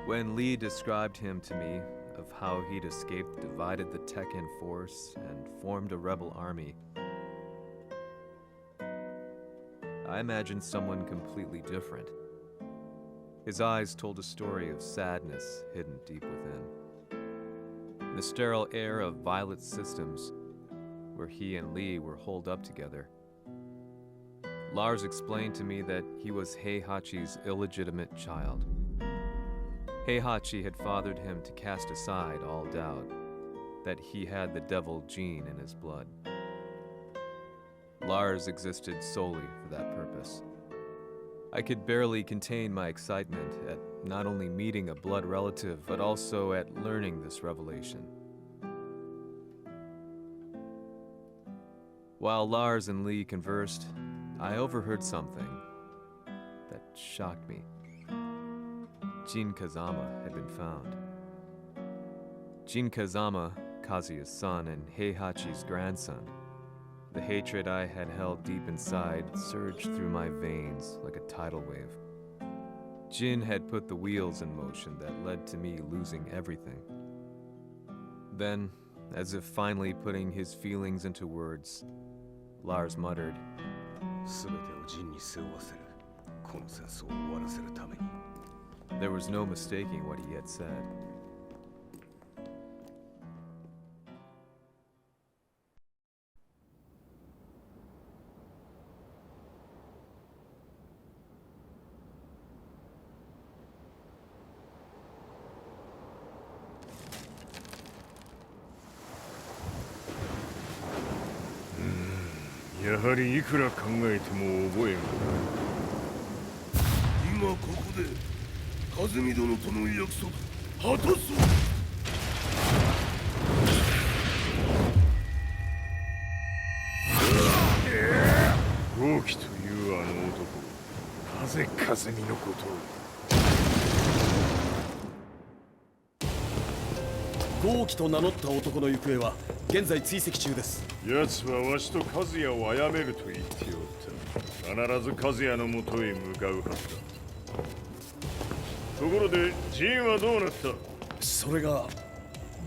When Lee described him to me, of how he'd escaped, divided the TEKKEN force, and formed a rebel army, I imagined someone completely different. His eyes told a story of sadness hidden deep within. In the sterile air of Violet Systems, where he and Lee were holed up together, Lars explained to me that he was Heihachi's illegitimate child. Heihachi had fathered him to cast aside all doubt that he had the devil gene in his blood. Lars existed solely for that purpose. I could barely contain my excitement at not only meeting a blood relative, but also at learning this revelation. While Lars and Lee conversed, I overheard something that shocked me. Jin Kazama had been found. Jin Kazama, Kazuya's son and Heihachi's grandson. The hatred I had held deep inside surged through my veins like a tidal wave. Jin had put the wheels in motion that led to me losing everything. Then, as if finally putting his feelings into words, Lars muttered, There was no mistaking what he had said.やはりいくら考えても覚えがない。今ここで和美殿との約束果たそう。豪輝というあの男、なぜ和美のことを。豪輝と名乗った男の行方は現在追跡中です。奴はわしと和也を殺めると言っておった。必ず和也のもとへ向かうはずだ。ところでジンはどうなった？それが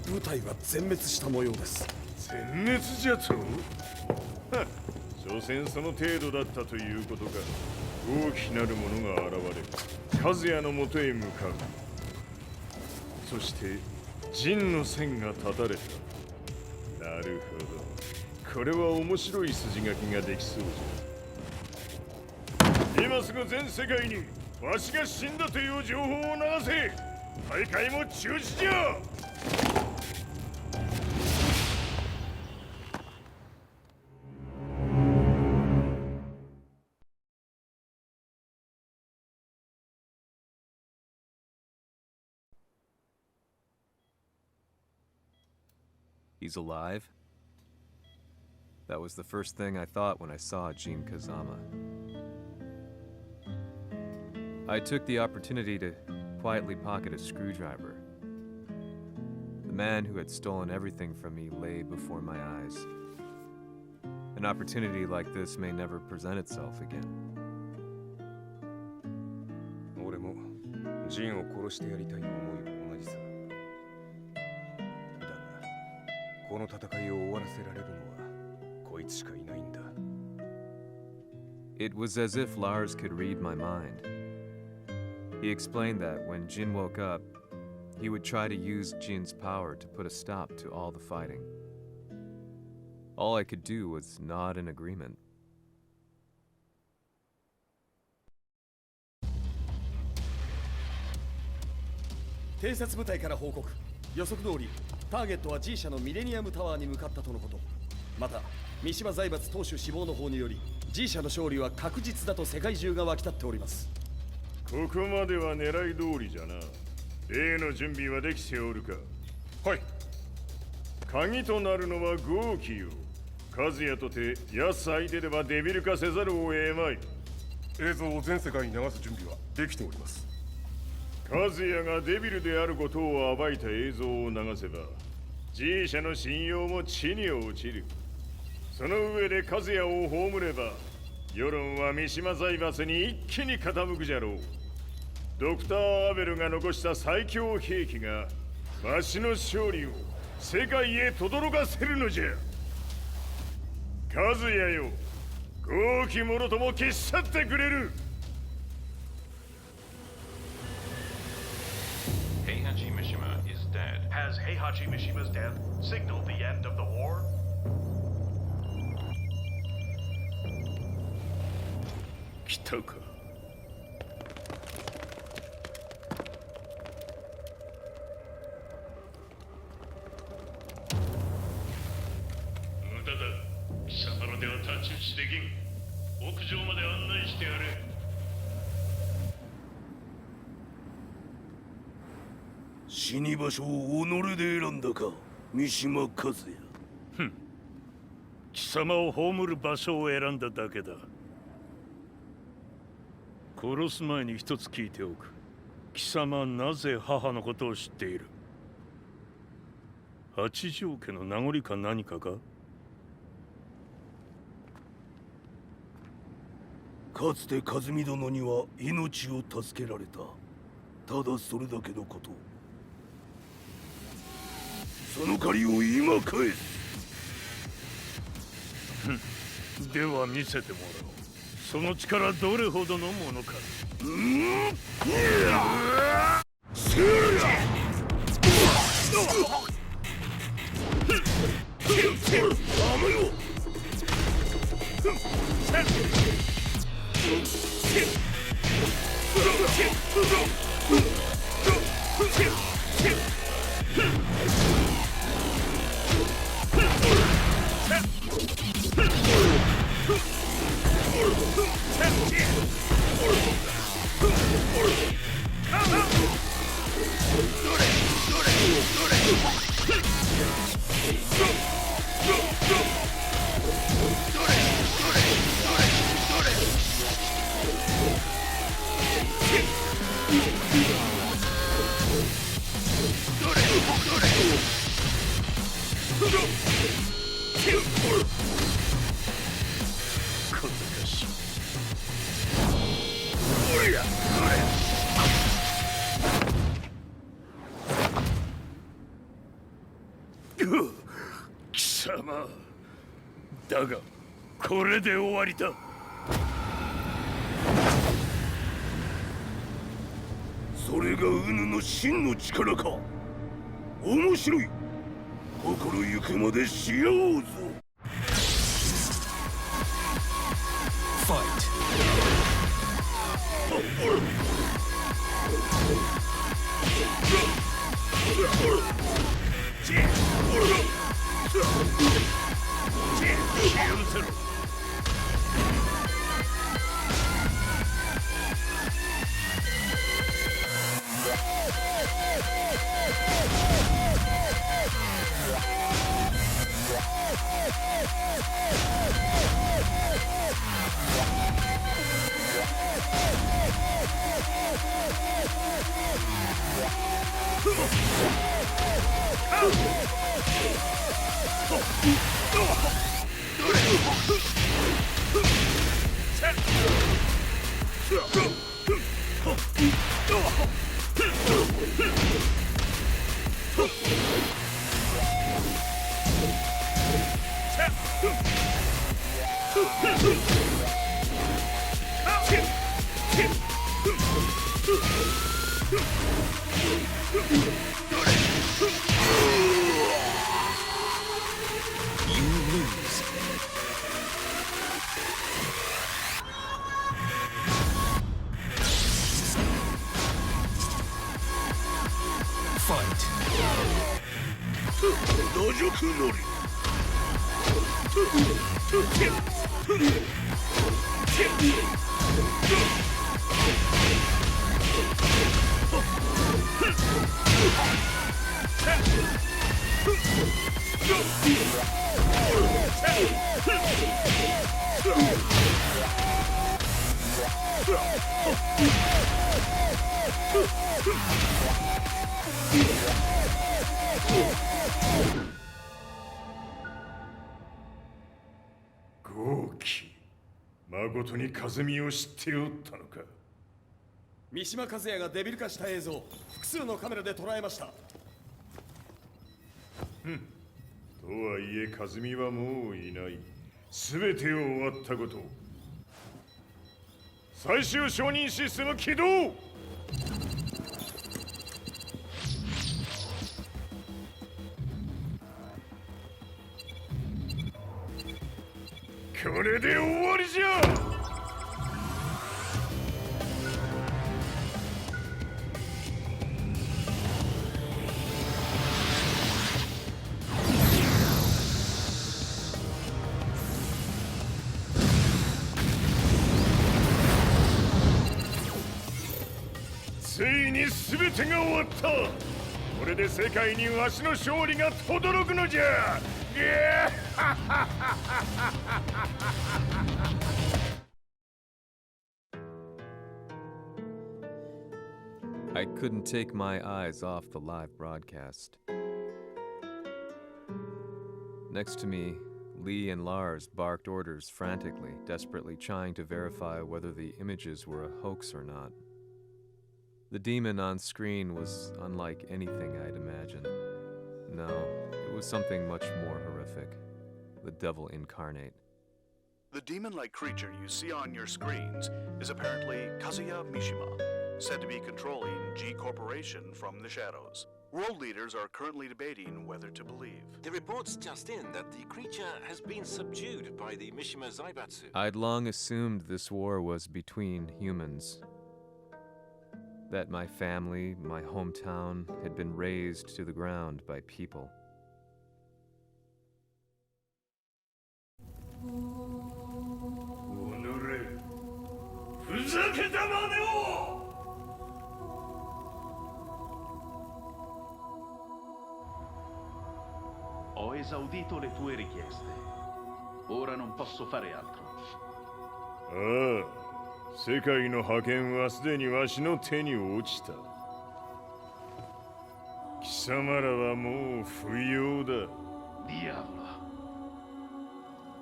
部隊は全滅した模様です。全滅じゃと？はっ、所詮その程度だったということか。大きなるものが現れ、和也のもとへ向かう。そして陣の線が断たれた。なるほど。これは面白い筋書きができそうじゃ。今すぐ全世界にわしが死んだという情報を流せ。大会も中止じゃ。He's alive? That was the first thing I thought when I saw Jin Kazama. I took the opportunity to quietly pocket a screwdriver. The man who had stolen everything from me lay before my eyes. An opportunity like this may never present itself again. 俺もジンを殺してやりたい思いは同じさ。だが、この戦いを終わらせられるのはこいつしかいないんだ。It was as if Lars could read my mind. He explained that when Jin woke up, he would try to use Jin's power to put a stop to all the fighting. All I could do was nod in agreement. 偵察部隊から報告。予測通り、ターゲットは G 社のミレニアムタワーに向かったとのこと。また、三島財閥当主死亡の方により、G 社の勝利は確実だと世界中が沸き立っております。ここまでは狙い通りじゃな。例の準備はできておるか？はい。鍵となるのは豪輝よ。和也とて奴相手ではデビル化せざるを得まい。映像を全世界に流す準備はできております。和也がデビルであることを暴いた映像を流せば G 社の信用も地に落ちる。その上で和也を葬れば世論は三島財閥に一気に傾くじゃろう。ドクター・アベルが残した最強兵器がわしの勝利を世界へ轟かせるのじゃ。和也よ、豪気者とも消し去ってくれる。Heihachi Mishima is dead. Has Heihachi Mishima's death signaled the end of the war? 来たか。無駄だ。貴様らでは太刀打ちできん。屋上まで案内してやれ。死に場所を己で選んだか、三島和也。貴様を葬る場所を選んだだけだ。殺す前に一つ聞いておく。貴様はなぜ母のことを知っている？八条家の名残か何かか？かつて和美殿には命を助けられた。ただそれだけのこと。その借りを今返す。では見せてもらおう。その力どれほどのものか。貴様だがこれで終わりだ。それがウヌの真の力か。面白い。心ゆくまでしようぞ。Fight! Fight! 打辱のり。豪気、まことに和美を知っておったのか。三島和也がデビル化した映像、複数のカメラで捉えました。とはいえ和美はもういない。全てを終わったこと。最終承認システム起動。これで終わりじゃ。ついに全てが終わった。これで世界にわしの勝利が轟くのじゃ。I couldn't take my eyes off the live broadcast. Next to me, Lee and Lars barked orders frantically, desperately trying to verify whether the images were a hoax or not. The demon on screen was unlike anything I'd imagined. No, it was something much more horrific. The devil incarnate. The demon-like creature you see on your screens is apparently Kazuya Mishima, said to be controlling G Corporation from the shadows. World leaders are currently debating whether to believe. The reports just in that the creature has been subdued by the Mishima Zaibatsu. I'd long assumed this war was between humans. That my family, my hometown, had been razed to the ground by people. Ho esaudito le tue richieste. Ora non posso fare altro. ああ、世界の覇権はすでにわしの手に落ちた。貴様らはもう不要だ。Diavolo.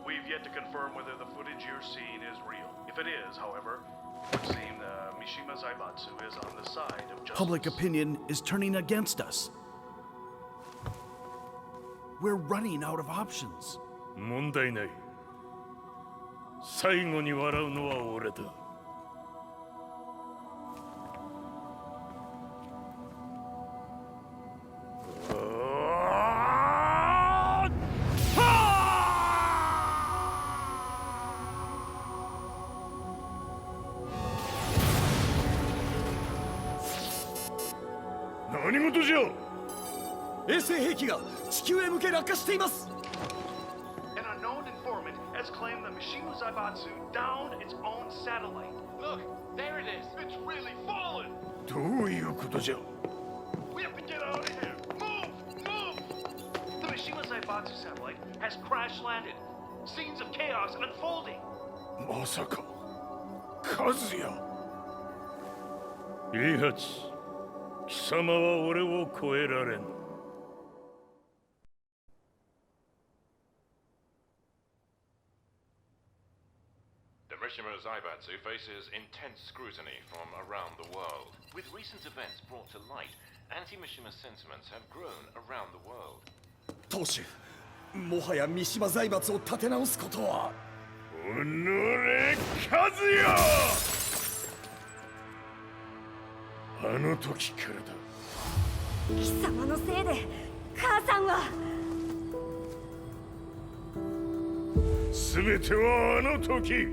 We've yet to confirm whether the footage you're seeing is real. If it is, however, it would seem Mishima Zaibatsu is on the side of justice. Public opinion is turning against us. We're running out of options. 問題ない。最後に笑うのは俺だ。何事じゃ。衛星兵器が地球へ向け落下しています。An unknown informant has claimed that Mishima Zaibatsu downed its own satellite. Look, there it is. It's really fallen. どういうことじゃ。We have to get out of here. Move! Move! The Mishima Zaibatsu satellite has crash landed. Scenes of chaos unfolding. まさか、和也。いいはず。貴様は俺を超えられん。The Mishima Zaibatsu faces intense scrutiny from around the world. With recent events brought to light, anti-Mishima sentiments have grown around the world. 当主、もはや三島財閥を立て直すことは。おのれ、和也。あの時からだ。貴様のせいで母さんは。全てはあの時。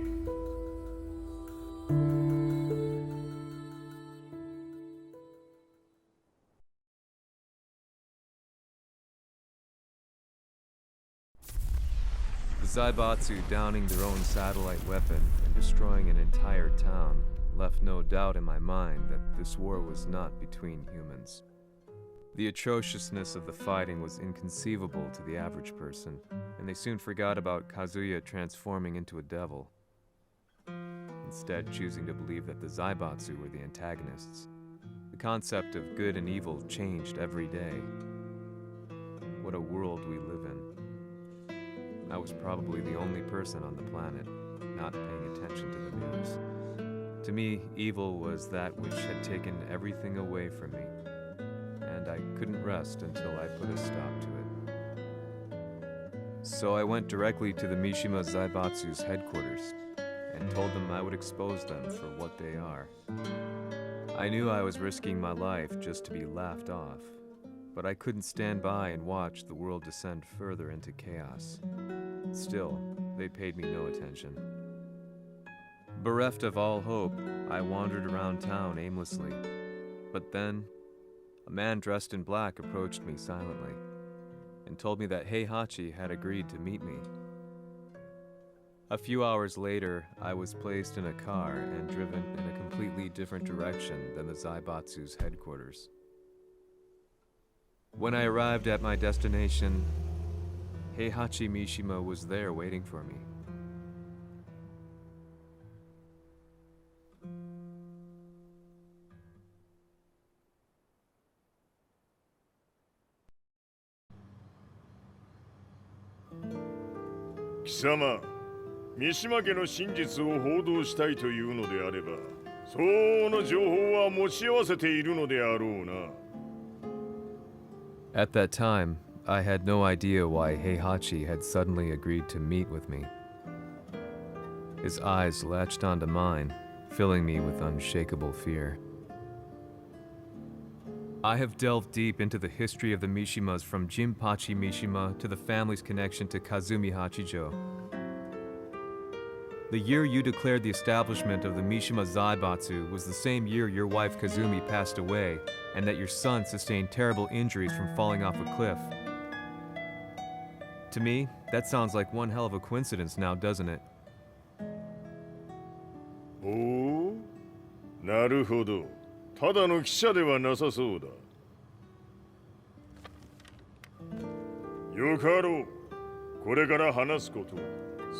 The Zaibatsu downing their own satellite weapon and destroying an entire town left no doubt in my mind that this war was not between humans. The atrociousness of the fighting was inconceivable to the average person, and they soon forgot about Kazuya transforming into a devil, instead choosing to believe that the Zaibatsu were the antagonists. The concept of good and evil changed every day. What a world we live in. I was probably the only person on the planet not paying attention to the news. To me, evil was that which had taken everything away from me, and I couldn't rest until I put a stop to it. So I went directly to the Mishima Zaibatsu's headquarters and told them I would expose them for what they are. I knew I was risking my life just to be laughed off, but I couldn't stand by and watch the world descend further into chaos. Still, they paid me no attention. Bereft of all hope, I wandered around town aimlessly. But then, a man dressed in black approached me silently and told me that Heihachi had agreed to meet me. A few hours later, I was placed in a car and driven in a completely different direction than the Zaibatsu's headquarters. When I arrived at my destination, Heihachi Mishima was there waiting for me. Kisama, 三島家の真実を報道したいというのであれば、相応の情報は持ち合わせているのであろうな。At that time, I had no idea why Heihachi had suddenly agreed to meet with me. His eyes latched onto mine, filling me with unshakable fear. I have delved deep into the history of the Mishimas from Jinpachi Mishima to the family's connection to Kazumi Hachijo. The year you declared the establishment of the Mishima Zaibatsu was the same year your wife Kazumi passed away, and that your son sustained terrible injuries from falling off a cliff. To me, that sounds like one hell of a coincidence now, doesn't it? おお、なるほど。ただの記者ではなさそうだ。よかろう。これから話すこと、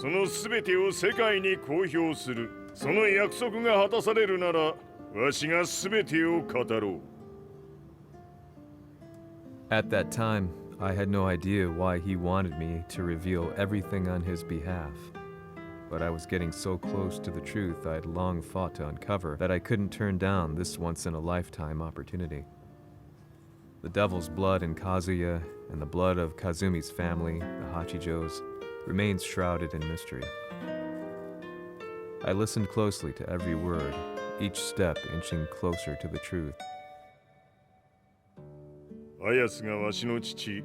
そのすべてを世界に公表する。その約束が果たされるなら、わしがすべてを語ろう。At that time, I had no idea why he wanted me to reveal everything on his behalf. But I was getting so close to the truth I'd long fought to uncover that I couldn't turn down this once-in-a-lifetime opportunity. The devil's blood in Kazuya and the blood of Kazumi's family, the Hachijos, remains shrouded in mystery. I listened closely to every word, each step inching closer to the truth. あやつがわしの父、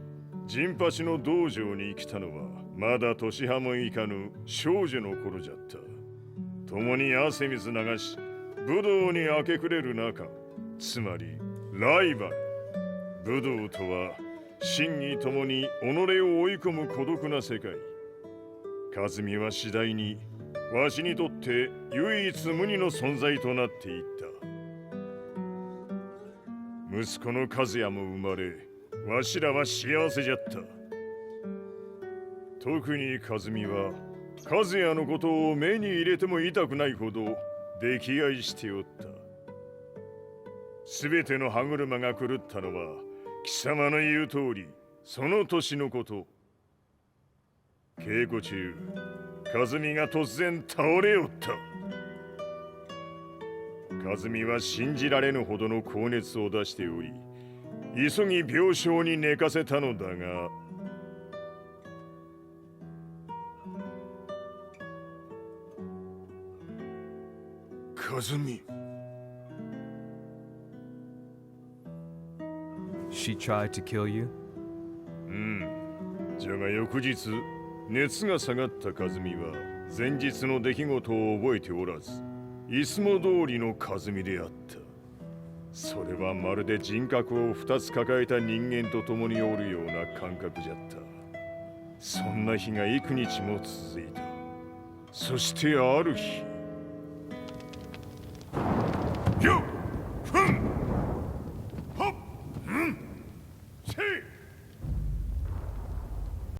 陣八の道場に来たのは、まだ年端もいかぬ少女の頃じゃった。共に汗水流し、武道に明け暮れる中、つまりライバル。武道とは、真偽ともに己を追い込む孤独な世界。和美は次第に、わしにとって唯一無二の存在となっていった。息子の和也も生まれ、わしらは幸せじゃった。特に和美は、和也のことを目に入れても痛くないほど溺愛しておった。すべての歯車が狂ったのは、貴様の言う通り、その年のこと。稽古中、和美が突然倒れおった。和美は信じられぬほどの高熱を出しており、急ぎ病床に寝かせたのだが、和美。She tried to kill you? じゃが翌日、熱が下がった和美は前日の出来事を覚えておらず、いつも通りの和美であった。それはまるで人格を2つ抱えた人間と共におるような感覚じゃった。そんな日が幾日も続いた。そしてある日、よっ